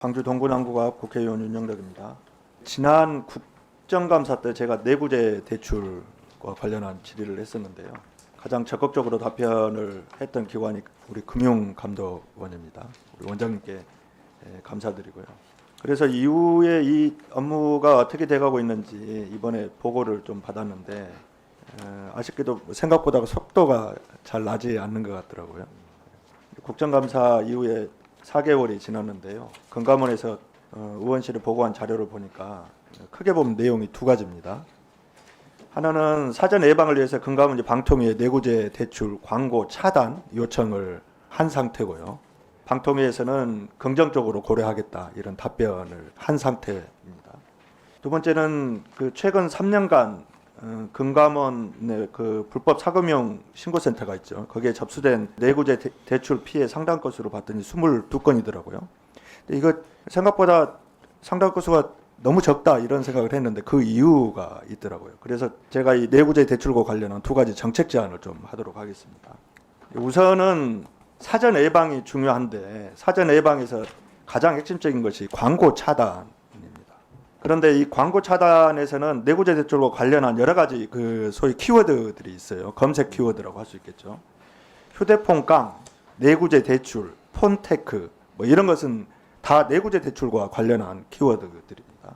광주 동구남구갑 국회의원 윤영덕입니다. 지난 국정감사 때 제가 내구재 대출과 관련한 질의를 했었는데요. 가장 적극적으로 답변을 했던 기관이 우리 금융감독원입니다. 우리 원장님께 감사드리고요. 그래서 이후에 이 업무가 어떻게 돼가고 있는지 이번에 보고를 좀 받았는데 아쉽게도 생각보다 속도가 잘 나지 않는 것 같더라고요. 국정감사 이후에 4개월이 지났는데요. 금감원에서 의원실에 보고한 자료를 보니까 크게 보면 내용이 두 가지입니다. 하나는 사전 예방을 위해서 금감원이 방통위에 내구재 대출 광고 차단 요청을 한 상태고요. 방통위에서는 긍정적으로 고려하겠다 이런 답변을 한 상태입니다. 두 번째는 그 최근 3년간 금감원의 그 불법 사금융 신고센터가 있죠. 거기에 접수된 내구재 대출 피해 상당 건수로 봤더니 22건이더라고요. 근데 이거 생각보다 상당 건수가 너무 적다 이런 생각을 했는데 그 이유가 있더라고요. 그래서 제가 이 내구재 대출과 관련한 두 가지 정책 제안을 좀 하도록 하겠습니다. 우선은 사전 예방이 중요한데 사전 예방에서 가장 핵심적인 것이 광고 차단. 그런데 이 광고 차단에서는 내구재 대출과 관련한 여러 가지 그 소위 키워드들이 있어요. 검색 키워드라고 할 수 있겠죠. 휴대폰 깡, 내구재 대출, 폰테크 뭐 이런 것은 다 내구재 대출과 관련한 키워드들입니다.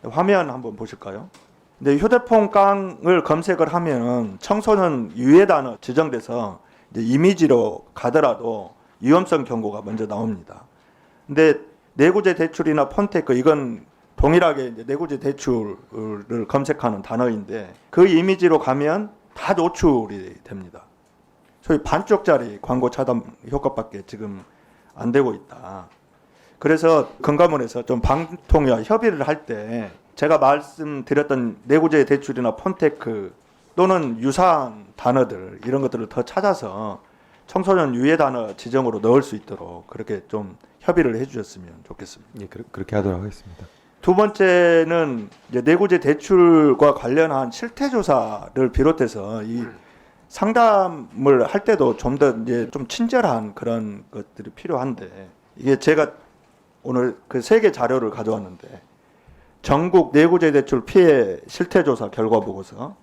화면 한번 보실까요? 근데 휴대폰 깡을 검색을 하면 청소년 유해 단어 지정돼서 이제 이미지로 가더라도 위험성 경고가 먼저 나옵니다. 근데 내구재 대출이나 폰테크 이건 동일하게 이제 내구재 대출을 검색하는 단어인데 그 이미지로 가면 다 노출이 됩니다. 소위 반쪽짜리 광고 차단 효과밖에 지금 안 되고 있다. 그래서 금감원에서 좀 방통위와 협의를 할 때 제가 말씀드렸던 내구재 대출이나 폰테크 또는 유사한 단어들 이런 것들을 더 찾아서 청소년 유해 단어 지정으로 넣을 수 있도록 그렇게 좀 협의를 해주셨으면 좋겠습니다. 예, 그렇게 하도록 하겠습니다. 두 번째는 이제 내구재 대출과 관련한 실태 조사를 비롯해서 이 상담을 할 때도 좀 더 이제 좀 친절한 그런 것들이 필요한데 이게 제가 오늘 그 3개 자료를 가져왔는데 전국 내구재 대출 피해 실태 조사 결과 보고서,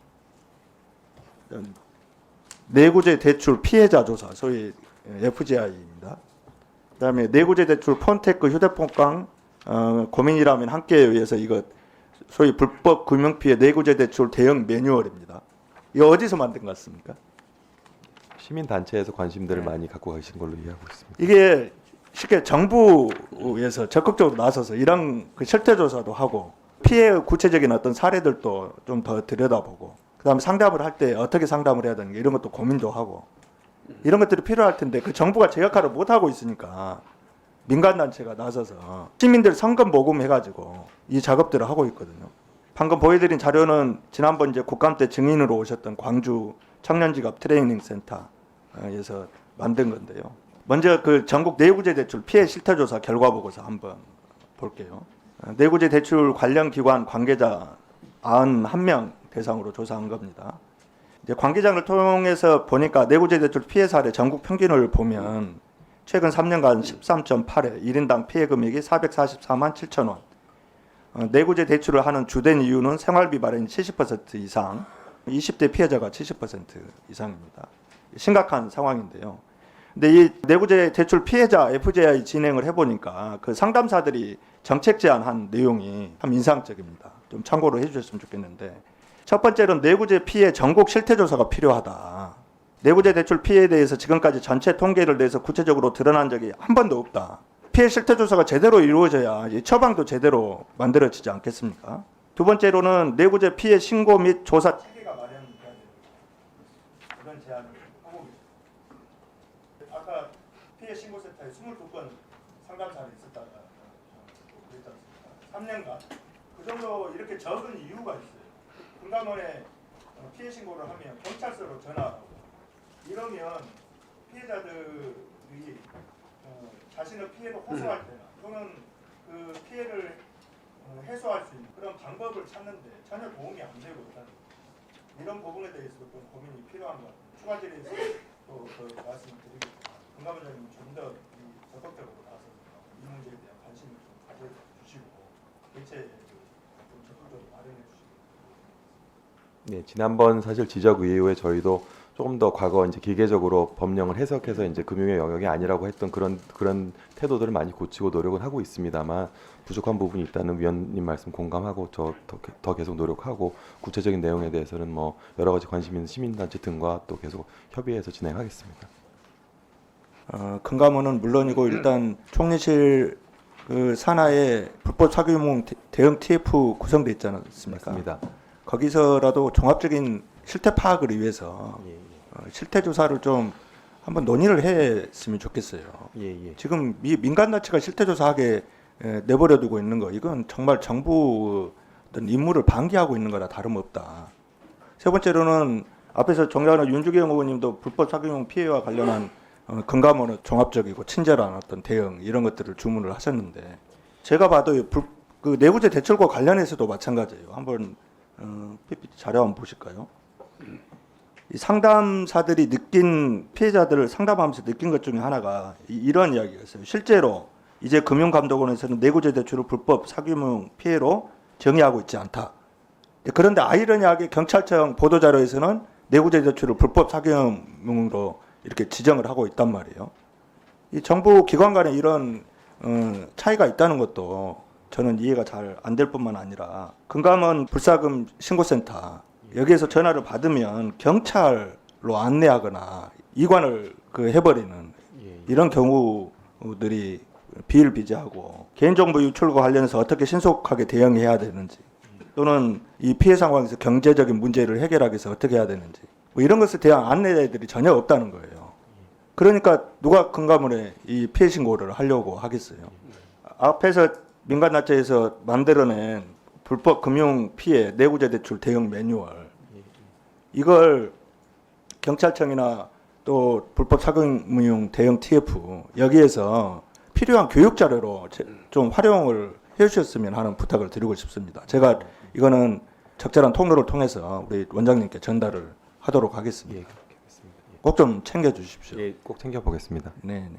내구재 대출 피해자 조사 소위 FGI입니다. 그다음에 내구재 대출 폰테크 휴대폰 깡 고민이라면 함께에 의해서 이거 소위 불법 금융피해 내구재 대출 대응 매뉴얼입니다. 이거 어디서 만든 것 같습니까? 시민단체에서 관심들을 많이 갖고 계신 걸로 이해하고 있습니다. 이게 쉽게 정부에서 적극적으로 나서서 이런 그 실태조사도 하고 피해 구체적인 어떤 사례들도 좀 더 들여다보고 그다음에 상담을 할 때 어떻게 상담을 해야 되는가 이런 것도 고민도 하고 이런 것들이 필요할 텐데 그 정부가 제 역할을 못 하고 있으니까 민간단체가 나서서 시민들 성금 모금해가지고 이 작업들을 하고 있거든요. 방금 보여드린 자료는 지난번 이제 국감 때 증인으로 오셨던 광주 청년직업 트레이닝 센터에서 만든 건데요. 먼저 그 전국 내구재 대출 피해 실태조사 결과 보고서 한번 볼게요. 내구재 대출 관련 기관 관계자 91명 대상으로 조사한 겁니다. 이제 관계자를 통해서 보니까 내구재 대출 피해 사례 전국 평균을 보면 최근 3년간 13.8회 1인당 피해 금액이 444만 7천 원. 내구재 대출을 하는 주된 이유는 생활비 마련이 70% 이상, 20대 피해자가 70% 이상입니다. 심각한 상황인데요. 근데 이 내구재 대출 피해자 FGI 진행을 해보니까 그 상담사들이 정책 제안한 내용이 참 인상적입니다. 좀 참고로 해주셨으면 좋겠는데 첫 번째로는 내구재 피해 전국 실태조사가 필요하다. 내구재 대출 피해에 대해서 지금까지 전체 통계를 내서 구체적으로 드러난 적이 한 번도 없다. 피해 실태조사가 제대로 이루어져야 처방도 제대로 만들어지지 않겠습니까? 두 번째로는 내구재 피해 신고 및 조사 체계가 마련돼야 됩니다. 이런 제안을 하고 있습니다. 아까 피해 신고센터에 22건 상담사를 있었다고 그랬지 않습니까? 3년간 그 정도 이렇게 적은 이유가 있어요. 금감원에 피해 신고를 하면 경찰서로 전화하고 이러면 피해자들이 자신의 피해를 호소할 때나 또는 그 피해를 해소할 수 있는 그런 방법을 찾는데 전혀 도움이 안 되고 있다는 이런 부분에 대해서도 좀 고민이 필요한 것 같아요. 추가 질의에서 또 말씀을 드리겠습니다. 금감원장님 좀 더 적극적으로 나서서 이 문제에 대한 관심을 네, 지난번 사실 지적 이후에 저희도 조금 더 과거 이제 기계적으로 법령을 해석해서 이제 금융의 영역이 아니라고 했던 그런 태도들을 많이 고치고 노력은 하고 있습니다만 부족한 부분이 있다는 위원님 말씀 공감하고 더 계속 노력하고 구체적인 내용에 대해서는 뭐 여러 가지 관심 있는 시민단체 등과 또 계속 협의해서 진행하겠습니다. 금감원은 물론이고 일단 총리실 그 산하에 불법 사기용 대응 TF 구성돼 있지 않습니까? 맞습니다. 거기서라도 종합적인 실태 파악을 위해서 예, 실태 조사를 좀 한번 논의를 했으면 좋겠어요. 예. 지금 민간단체가 실태 조사하게 내버려두고 있는 거 이건 정말 정부 어떤 임무를 방기하고 있는 거라 다름없다. 세 번째로는 앞에서 존경하는 윤주경 의원님도 불법 사기용 피해와 관련한 금감원의 종합적이고 친절한 어떤 대응 이런 것들을 주문을 하셨는데 제가 봐도 그 내구재 대출과 관련해서도 마찬가지예요. 한번 PPT 자료 한번 보실까요? 이 상담사들이 느낀 피해자들을 상담하면서 느낀 것 중에 하나가 이런 이야기가 있어요. 실제로 이제 금융감독원에서는 내구재 대출을 불법 사기용 피해로 정의하고 있지 않다. 그런데 아이러니하게 경찰청 보도자료에서는 내구재 대출을 불법 사기용으로 이렇게 지정을 하고 있단 말이에요. 이 정부 기관 간에 이런 차이가 있다는 것도 저는 이해가 잘 안 될 뿐만 아니라 금감원 불사금 신고센터 여기에서 전화를 받으면 경찰로 안내하거나 이관을 해버리는 이런 경우들이 비일비재하고 개인정보 유출과 관련해서 어떻게 신속하게 대응해야 되는지 또는 이 피해 상황에서 경제적인 문제를 해결하기 위해서 어떻게 해야 되는지 뭐 이런 것에 대한 안내들이 전혀 없다는 거예요. 그러니까 누가 금감원에 이 피해 신고를 하려고 하겠어요. 앞에서 민간단체에서 만들어낸 불법 금융 피해 내구재 대출 대응 매뉴얼 이걸 경찰청이나 또 불법 사금융 대응 TF 여기에서 필요한 교육 자료로 좀 활용을 해주셨으면 하는 부탁을 드리고 싶습니다. 제가 이거는 적절한 통로를 통해서 우리 원장님께 전달을 하도록 하겠습니다. 예, 그렇게 하겠습니다. 꼭 좀 챙겨 주십시오. 예, 꼭 챙겨 보겠습니다. 네.